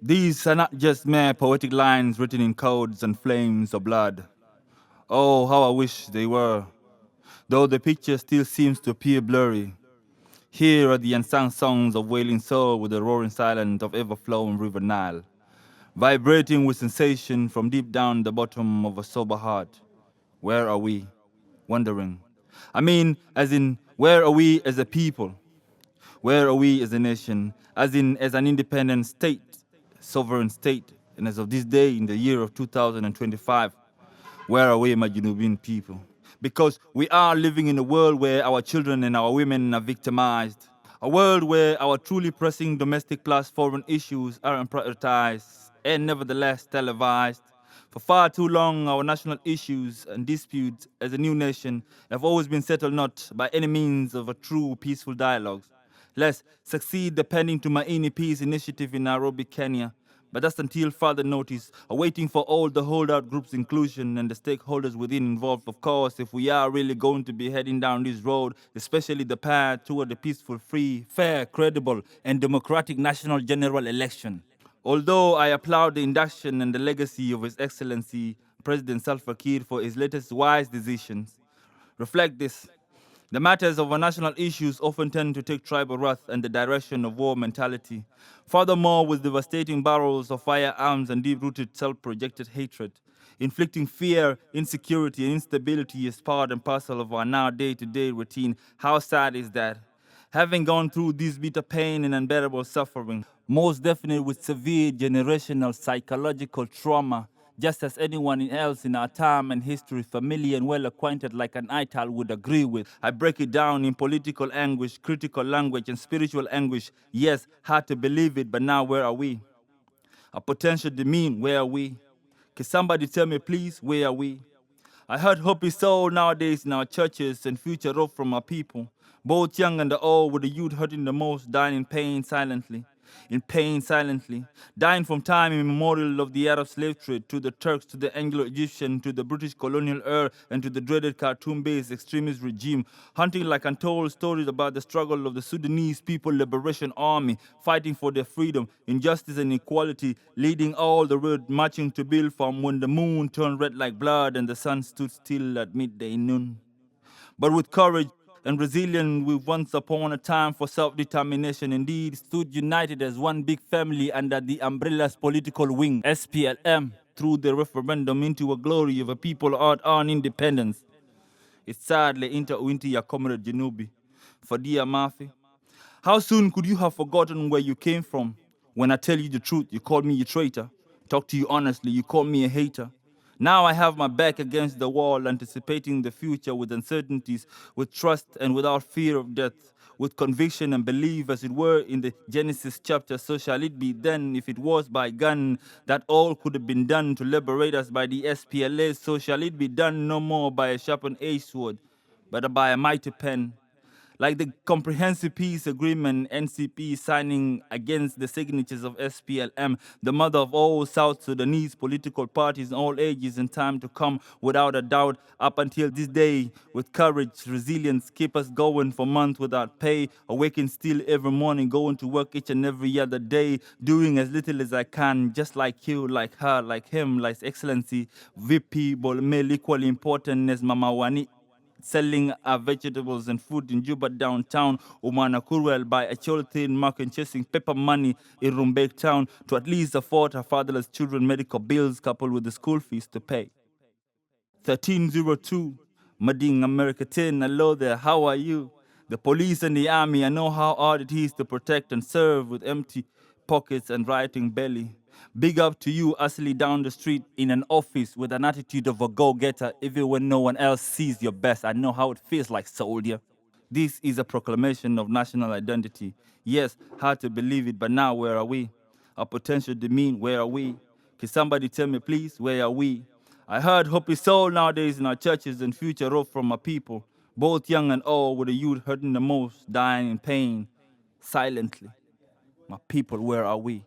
These are not just mere poetic lines written in codes and flames of blood. Oh, how I wish they were, though the picture still seems to appear blurry. Here are the unsung songs of wailing soul with the roaring silence of ever-flowing river Nile, vibrating with sensation from deep down the bottom of a sober heart. Where are we? Wondering. I mean, as in, where are we as a people? Where are we as a nation? As in, as an independent state, sovereign state, and as of this day in the year of 2025, where are we, my Junubian people? Because we are living in a world where our children and our women are victimized. A world where our truly pressing domestic plus foreign issues are prioritized and nevertheless televised. For far too long, our national issues and disputes as a new nation have always been settled not by any means of a true peaceful dialogue. Let's succeed depending to Maini Peace Initiative in Nairobi, Kenya, but that's until further notice, awaiting for all the holdout groups' inclusion and the stakeholders within involved, of course, if we are really going to be heading down this road, especially the path toward a peaceful, free, fair, credible, and democratic national general election. Although I applaud the induction and the legacy of His Excellency President Salva Kiir for his latest wise decisions, reflect this. The matters of our national issues often tend to take tribal wrath and the direction of war mentality. Furthermore, with devastating barrels of firearms and deep-rooted self-projected hatred, inflicting fear, insecurity, and instability as part and parcel of our now day-to-day routine, how sad is that? Having gone through this bitter pain and unbearable suffering, most definitely with severe generational psychological trauma, just as anyone else in our time and history, familiar and well acquainted like an ital would agree with. I break it down in political anguish, critical language, and spiritual anguish. Yes, hard to believe it, but now where are we? A potential demean, where are we? Can somebody tell me, please, where are we? I heard hope is sold nowadays in our churches and future hope from our people, both young and the old, with the youth hurting the most, dying in pain silently, dying from time immemorial of the Arab slave trade to the Turks, to the Anglo-Egyptian, to the British colonial era, and to the dreaded Khartoum-based extremist regime, hunting like untold stories about the struggle of the Sudanese People Liberation Army, fighting for their freedom, injustice, and equality, leading all the road marching to build from when the moon turned red like blood and the sun stood still at midday noon. But with courage and resilience, we once upon a time for self-determination indeed stood united as one big family under the umbrella's political wing, SPLM, through the referendum into a glory of a people out on independence. It's sadly into your comrade Janubi. For dear Mafi, how soon could you have forgotten where you came from? When I tell you the truth, you call me a traitor. Talk to you honestly, you call me a hater. Now I have my back against the wall, anticipating the future with uncertainties, with trust and without fear of death, with conviction and belief, as it were, in the Genesis chapter. So shall it be then, if it was by gun that all could have been done to liberate us by the SPLA, so shall it be done no more by a sharpened edged sword, but by a mighty pen, like the Comprehensive Peace Agreement NCP signing against the signatures of SPLM, the mother of all South Sudanese political parties in all ages and time to come, without a doubt, up until this day, with courage, resilience, keep us going for months without pay, awaken still every morning, going to work each and every other day, doing as little as I can, just like you, like her, like him, like Excellency, VP Bolmel, equally important as Mama Wani, selling vegetables and food in Juba downtown, Umana Kurwell by a thin market chasing paper money in Rumbek town to at least afford her fatherless children medical bills coupled with the school fees to pay. 1302, Mading America 10, hello there, how are you? The police and the army, I know how hard it is to protect and serve with empty pockets and rioting belly. Big up to you, hustling down the street in an office with an attitude of a go-getter, even when no one else sees your best. I know how it feels like, soldier. This is a proclamation of national identity. Yes, hard to believe it, but now where are we? Our potential demean, where are we? Can somebody tell me, please, where are we? I heard hope is sold nowadays in our churches and future hope from our people, both young and old, with the youth hurting the most, dying in pain, silently. My people, where are we?